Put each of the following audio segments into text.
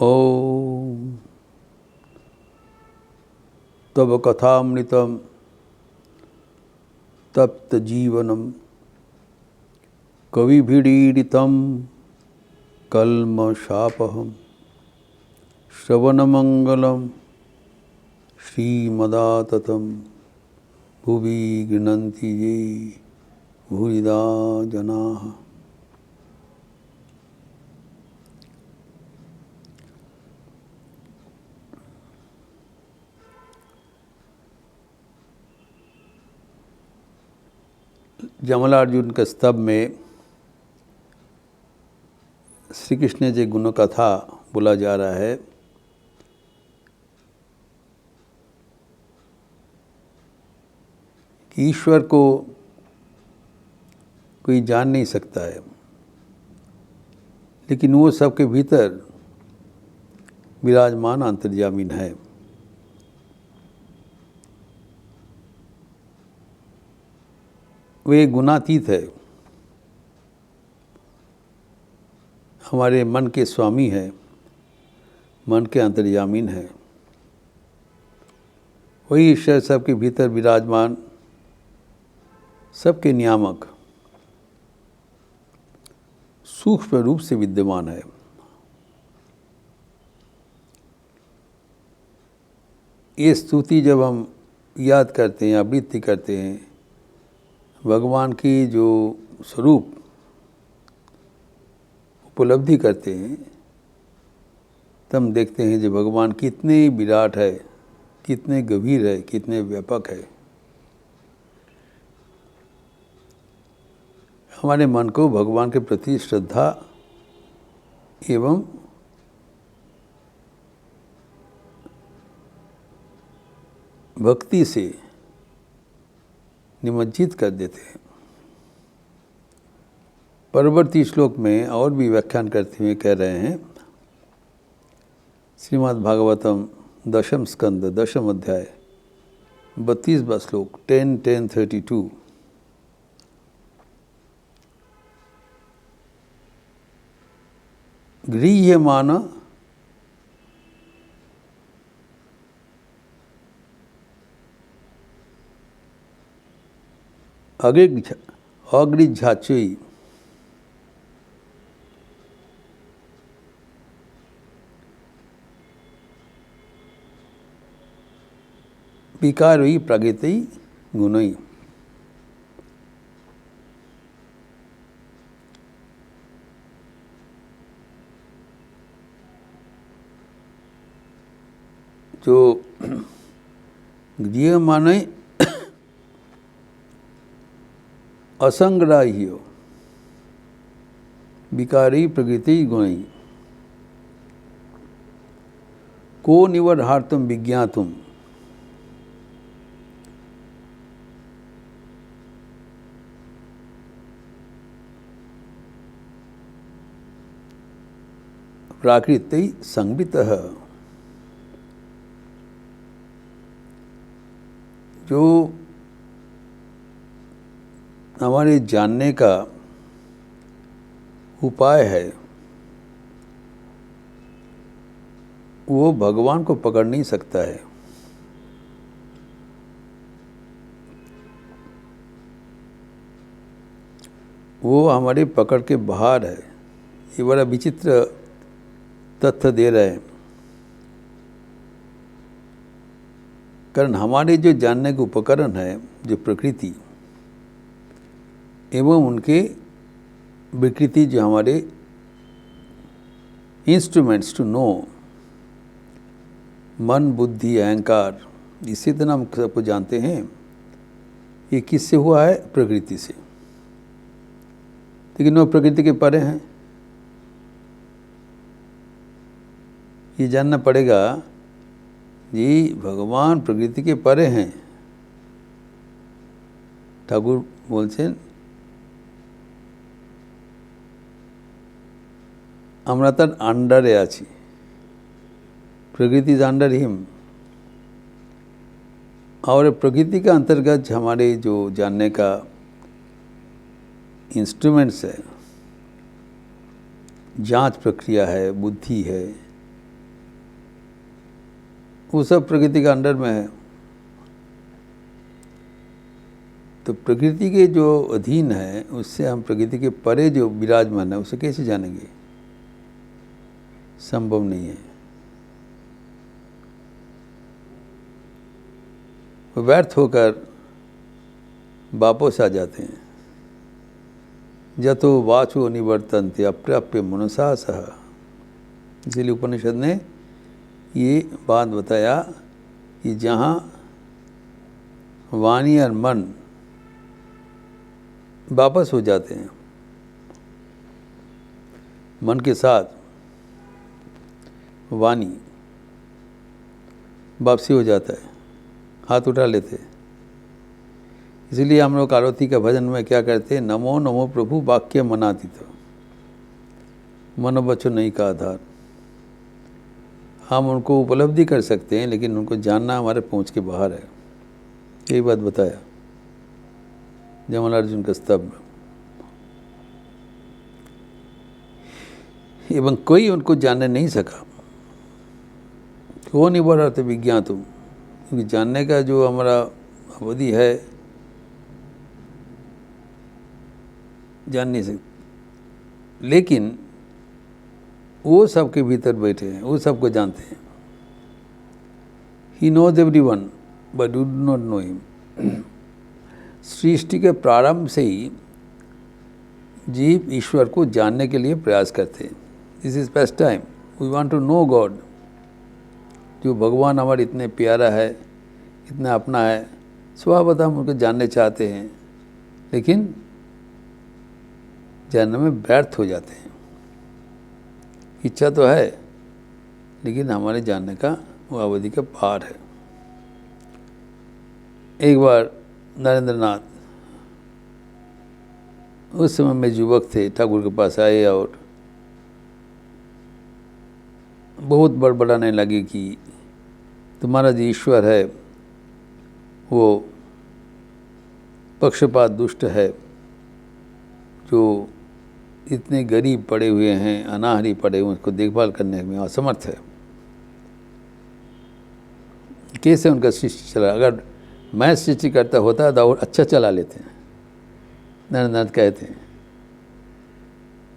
ओम तब कथामृतम तप्त जीवनम कविभिरीडितं कल्मषापहं श्रवणमंगलं श्रीमदाततं भुवि गृह्णन्ति ये भूरिदा जनाः। जमलार्जुन के स्तव में श्री कृष्ण जी गुण कथा बोला जा रहा है। कि ईश्वर को कोई जान नहीं सकता है, लेकिन वो सबके भीतर विराजमान अंतर्यामीन है। वे गुणातीत है, हमारे मन के स्वामी है, मन के अंतर्यामीन है। वही ईश्वर सबके भीतर विराजमान, सबके नियामक, सूक्ष्म रूप से विद्यमान है। ये स्तुति जब हम याद करते हैं, आवृत्ति करते हैं, भगवान की जो स्वरूप उपलब्धि करते हैं, तब हम देखते हैं जो भगवान कितने विराट है, कितने गंभीर है, कितने व्यापक है। हमारे मन को भगवान के प्रति श्रद्धा एवं भक्ति से निमज्जित कर देते हैं। परवर्ती श्लोक में और भी व्याख्यान करते हुए कह रहे हैं, श्रीमद् भागवतम दशम स्कंद दशम अध्याय 32वां श्लोक 10:32। गृह्यमान अगृह्याचुई विकारोई प्रगति गुणई। जो गृह माने असंग्राह्य विकारी प्रकृति गुणई को निवर्हार्तुम विज्ञातुम प्राकृति संवितः। जो हमारे जानने का उपाय है, वो भगवान को पकड़ नहीं सकता है। वो हमारे पकड़ के बाहर है। ये बड़ा विचित्र तथ्य दे रहे हैं, कारण हमारे जो जानने के उपकरण है, जो प्रकृति एवं उनके विकृति, जो हमारे इंस्ट्रूमेंट्स टू नो, मन बुद्धि अहंकार, इसी तरह हम सबको जानते हैं। ये किससे हुआ है? प्रकृति से। लेकिन वो प्रकृति के परे हैं। ये जानना पड़ेगा जी, भगवान प्रकृति के परे हैं। ठाकुर बोलते हैं, আমরা তার আন্ডারে আছি, प्रकृति इज अंडर हिम। और प्रकृति के अंतर्गत हमारे जो जानने का इंस्ट्रूमेंट्स है, जांच प्रक्रिया है, बुद्धि है, वो सब प्रकृति का अंडर में है। तो प्रकृति के जो अधीन है उससे हम प्रकृति के परे जो विराजमान है उसे कैसे जानेंगे? संभव नहीं है। वो व्यर्थ होकर वापस आ जाते हैं। जतो वाचो निवर्तन्ते अप्राप्य मनसा सह। इसीलिए उपनिषद ने ये बात बताया कि जहाँ वाणी और मन वापस हो जाते हैं, मन के साथ वाणी वापसी हो जाता है, हाथ उठा लेते हैं। इसलिए हम लोग आरती का भजन में क्या करते हैं? नमो नमो प्रभु वाक्य मनातीत, मनोवचन नहीं का आधार। हम उनको उपलब्धि कर सकते हैं लेकिन उनको जानना हमारे पहुंच के बाहर है। यही बात बताया जमलार्जुन का स्तंभ। एवं कोई उनको जानने नहीं सका। वो नहीं बोल रहा था विज्ञातुम, क्योंकि जानने का जो हमारा अवधि है जान नहीं सकते। लेकिन वो सबके भीतर बैठे हैं, वो सबको जानते हैं। He knows everyone but do not know him. सृष्टि के प्रारंभ से ही जीव ईश्वर को जानने के लिए प्रयास करते हैं। This is first time we want to know God. जो भगवान हमारे इतने प्यारा है, इतना अपना है, स्वभावतः हम उनको जानने चाहते हैं, लेकिन जानने में व्यर्थ हो जाते हैं। इच्छा तो है लेकिन हमारे जानने का वो अवधि का पार है। एक बार नरेंद्र नाथ, उस समय में युवक थे, ठाकुर के पास आए और बहुत बड़बड़ाने लगे कि तुम्हारा जो ईश्वर है वो पक्षपात दुष्ट है, जो इतने गरीब पड़े हुए हैं, अनाहरी पड़े हुए, उसको देखभाल करने में असमर्थ है। कैसे उनका सृष्टि चला? अगर मैं सृष्टि करता होता तो और अच्छा चला लेते हैं। नरेंद्र नाथ कहते हैं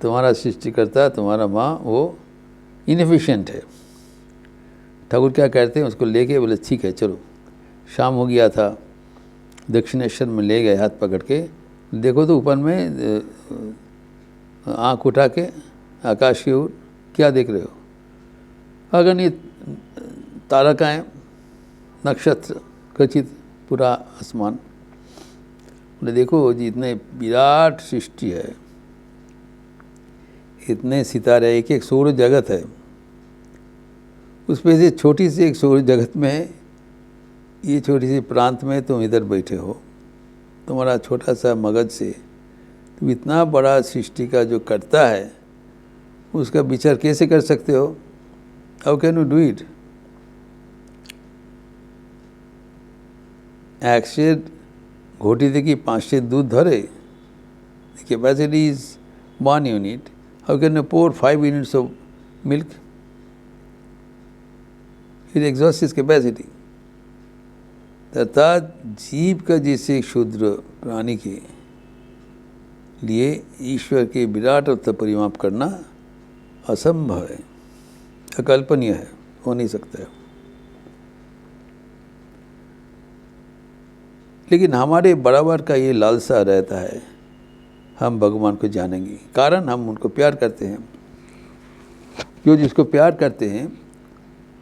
तुम्हारा सृष्टिकर्ता, तुम्हारा माँ वो इनएफिशिएंट है। ठाकुर क्या कहते हैं? उसको लेके बोले ठीक है चलो। शाम हो गया था, दक्षिणेश्वर में ले गए हाथ पकड़ के। देखो तो ऊपर में आँख उठा के आकाश की ओर क्या देख रहे हो? अगर नहीं तारकाएँ, नक्षत्र, खचित पूरा आसमान। बोले देखो जी इतने विराट सृष्टि है, इतने सितारे, एक एक सौर जगत है, उसमें से छोटी सी एक सौर जगत में, ये छोटी सी प्रांत में तुम इधर बैठे हो, तुम्हारा छोटा सा मगज से तुम इतना बड़ा सृष्टि का जो करता है उसका विचार कैसे कर सकते हो? How can you do it? एक शेर घोटी देखी 5 शेर दूध धरे, the capacity is 1 unit. How can you pour 5 units of milk? It exhausts its capacity. अर्थात जीव का जैसे क्षुद्र प्राणी के लिए ईश्वर के विराट अर्थ परिमाप करना असंभव है, अकल्पनीय है, हो नहीं सकता है। लेकिन हमारे बराबर का ये लालसा रहता है, हम भगवान को जानेंगे। कारण हम उनको प्यार करते हैं। जो जिसको प्यार करते हैं,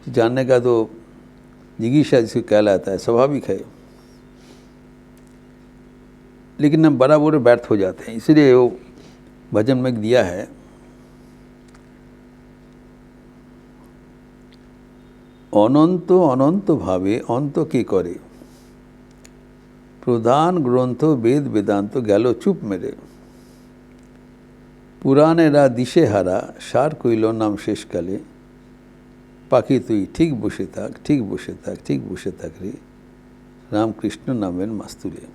जानने का तो जिज्ञासा जिसको कहलाता है, स्वाभाविक है। लेकिन हम बराबर व्यर्थ हो जाते हैं। इसलिए वो भजन में दिया है, অনন্ত অনন্ত ভাবে অন্ত কে করে, প্রধান গ্রন্থ বেদ বেদান্ত গেল চুপ মেরে, পুরাণেরা দিশে হারা সার কইল নাম শেষকালে, পাখি তুই ঠিক বসে থাক, ঠিক বসে থাক, ঠিক বসে থাক रे, रामकृष्ण नामेन मास्तुरे।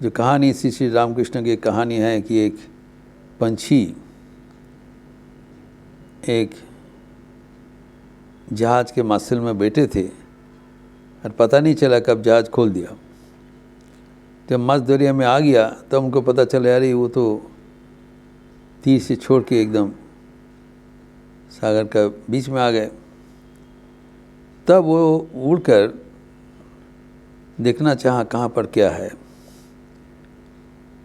जो कहानी श्री रामकृष्ण की कहानी है कि एक पंछी एक जहाज़ के मासिल में बैठे थे और पता नहीं चला कब जहाज़ खोल दिया। जब मध्य दरिया में आ गया तब उनको पता चला यार वो तो तीर से छोड़ के एकदम सागर का बीच में आ गए। तब वो उड़कर देखना चाहा कहाँ पर क्या है,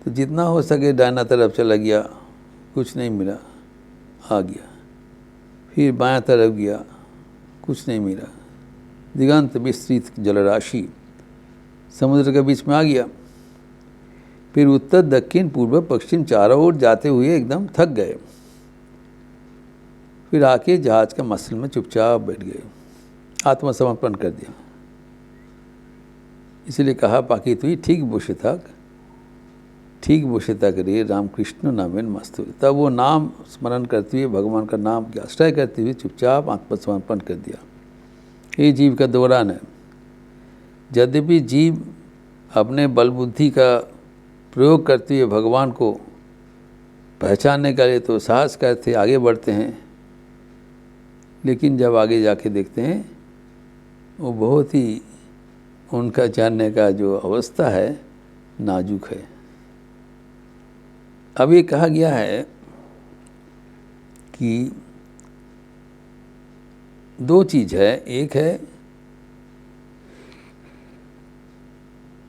तो जितना हो सके दाहिना तरफ चला गया, कुछ नहीं मिला, आ गया। फिर बायां तरफ गया, कुछ नहीं मिला। दिगंत विस्तृत जलराशि समुद्र के बीच में आ गया। फिर उत्तर दक्षिण पूर्व पश्चिम चारों ओर जाते हुए एकदम थक गए। फिर आके जहाज का मसल में चुपचाप बैठ गए, आत्मसमर्पण कर दिया। इसलिए कहा पाकि तुई ठीक बोशे तक रे रामकृष्ण नामेन मस्तु। तब वो नाम स्मरण करते हुए, भगवान का नाम की आश्रय करते हुए चुपचाप आत्मसमर्पण कर दिया। ये जीव का दौरान है। यद्यपि जीव अपने बल बुद्धि का प्रयोग करते हुए भगवान को पहचानने के लिए तो साहस करते आगे बढ़ते हैं, लेकिन जब आगे जाके देखते हैं वो बहुत ही उनका जानने का जो अवस्था है नाजुक है। अब ये कहा गया है कि दो चीज़ है, एक है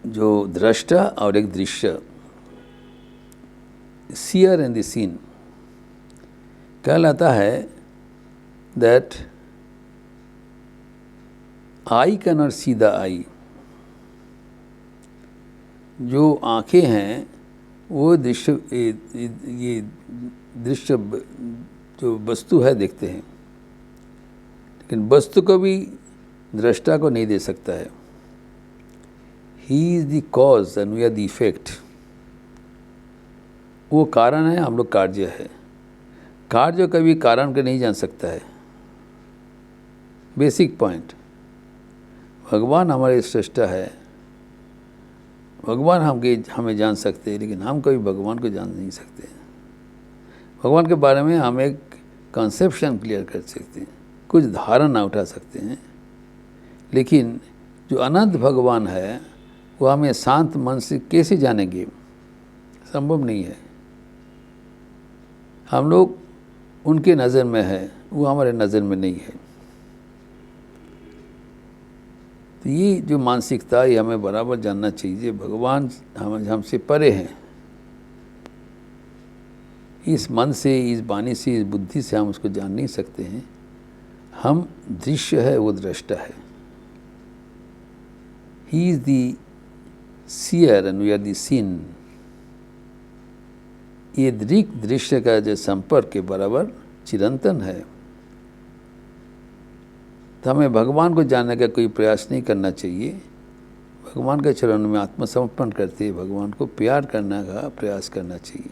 जो दृष्टा और एक दृश्य, सीयर एंड द सीन। कहलाता है that I can not see the eye. जो आँखें हैं वो दृश्य, ये दृश्य जो वस्तु है देखते हैं, लेकिन वस्तु को भी दृष्टा को नहीं दे सकता है। He is the cause and we are the effect. वो कारण है, हम लोग कार्य है। कार्य कभी कारण को नहीं जान सकता है। बेसिक पॉइंट, भगवान हमारे सृष्टा है, भगवान हमें जान सकते हैं, लेकिन हम कभी भगवान को जान नहीं सकते। भगवान के बारे में हम एक कंसेप्शन क्लियर कर सकते हैं, कुछ धारणा उठा सकते हैं, लेकिन जो अनंत भगवान है वो हमें शांत मन से कैसे जानेंगे? संभव नहीं है। हम लोग उनके नज़र में है, वो हमारे नज़र में नहीं है। तो ये जो मानसिकता, ये हमें बराबर जानना चाहिए। भगवान हमसे परे हैं। इस मन से, इस वाणी से, इस बुद्धि से हम उसको जान नहीं सकते हैं। हम दृश्य है, वो दृष्टा है। He is the seer and we are the seen. ये दृश्य का जो संपर्क के बराबर चिरंतन है। तो हमें भगवान को जानने का कोई प्रयास नहीं करना चाहिए। भगवान के चरणों में आत्मसमर्पण करते भगवान को प्यार करने का प्रयास करना चाहिए।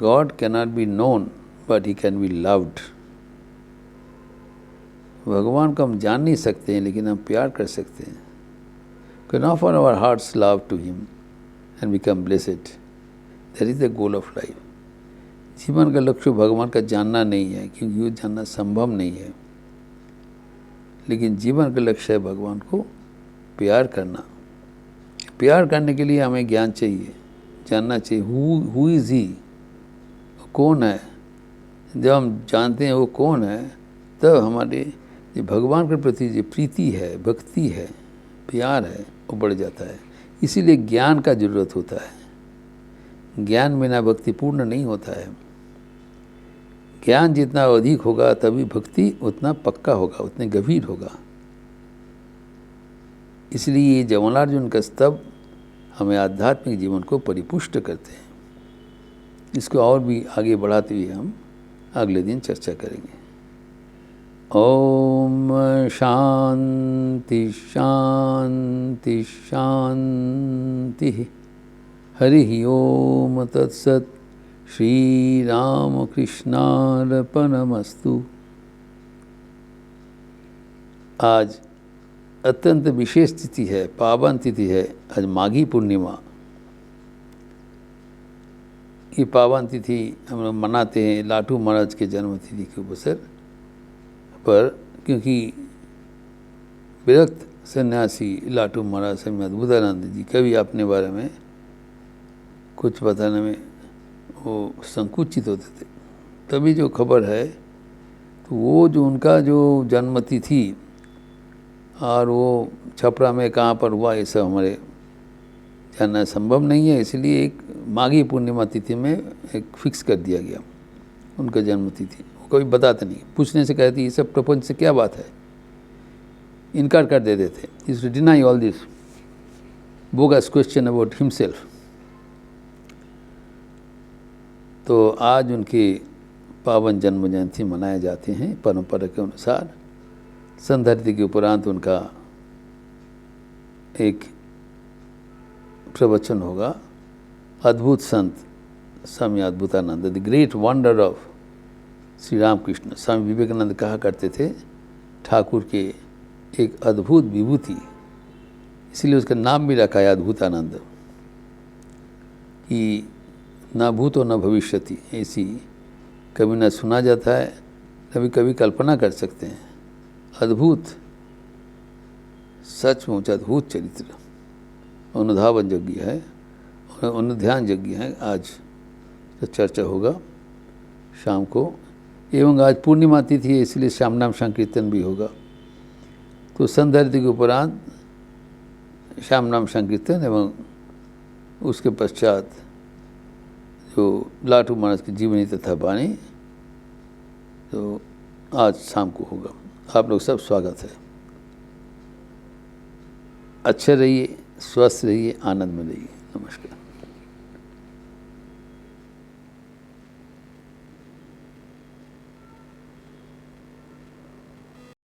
God can not be known but he can be loved. भगवान को हम जान नहीं सकते हैं, लेकिन हम प्यार कर सकते हैं। Can offer our hearts love to him and become blessed. That is the goal of life. जीवन का लक्ष्य भगवान का जानना नहीं है, क्योंकि वो जानना संभव नहीं है, लेकिन जीवन का लक्ष्य है भगवान को प्यार करना। प्यार करने के लिए हमें ज्ञान चाहिए, जानना चाहिए हु इज़ ही, कौन है। जब हम जानते हैं वो कौन है, तब हमारे जो भगवान के प्रति जो प्रीति है, भक्ति है, प्यार है, वो बढ़ जाता है। इसीलिए ज्ञान का ज़रूरत होता है। ज्ञान बिना भक्ति पूर्ण नहीं होता है। ज्ञान जितना अधिक होगा तभी भक्ति उतना पक्का होगा, उतने गंभीर होगा। इसलिए ये जवनार्जुन का स्तव हमें आध्यात्मिक जीवन को परिपुष्ट करते हैं। इसको और भी आगे बढ़ाते हुए हम अगले दिन चर्चा करेंगे। ओम शांति शांति शांति। हरि ओम तत्सत। श्री राम कृष्णार्पणमस्तु। आज अत्यंत विशेष तिथि है, पावन तिथि है। आज माघी पूर्णिमा। ये पावन तिथि हम लोग मनाते हैं लाटू महाराज के जन्म तिथि के अवसर पर। क्योंकि विरक्त सन्यासी लाटू महाराज स्वामी अद्भुतानंद जी कभी अपने बारे में कुछ बताने में वो संकुचित होते थे। तभी जो खबर है तो वो जो उनका जो जन्मतिथि और वो छपरा में कहाँ पर हुआ ये सब हमारे जानना संभव नहीं है, इसलिए एक माघी पूर्णिमा तिथि में एक फिक्स कर दिया गया उनका जन्मतिथि। वो कभी बताते नहीं, पूछने से कहती ये सब प्रपंच से क्या बात है, इनकार कर देते थे। Is deny all this bogus question about himself. तो आज उनकी पावन जन्म जयंती मनाए जाते हैं परंपरा के अनुसार। संधर्ती के उपरांत उनका एक प्रवचन होगा। अद्भुत संत Swami Adbhutananda, the great wonder of Shri Ramakrishna. Swami Vivekananda कहा करते थे ठाकुर के एक अद्भुत विभूति, इसलिए उसका नाम भी रखा है अद्भुतानंद, कि न भूतो न भविष्यति, ऐसी कभी न सुना जाता है, कभी कभी कल्पना कर सकते हैं। अद्भुत, सचमुच अद्भुत चरित्र, अनुधावन यज्ञ है, अनुध्यान यज्ञ है। आज तो चर्चा होगा शाम को, एवं आज पूर्णिमा तिथि है इसलिए श्याम नाम संकीर्तन भी होगा। तो संध्यारती के उपरांत श्याम नाम संकीर्तन एवं उसके पश्चात जो लाटू महाराज की जीवनी तथा वाणी तो आज शाम को होगा। आप लोग सब स्वागत है। अच्छे रहिए, स्वस्थ रहिए, आनंद में रहिए। नमस्कार।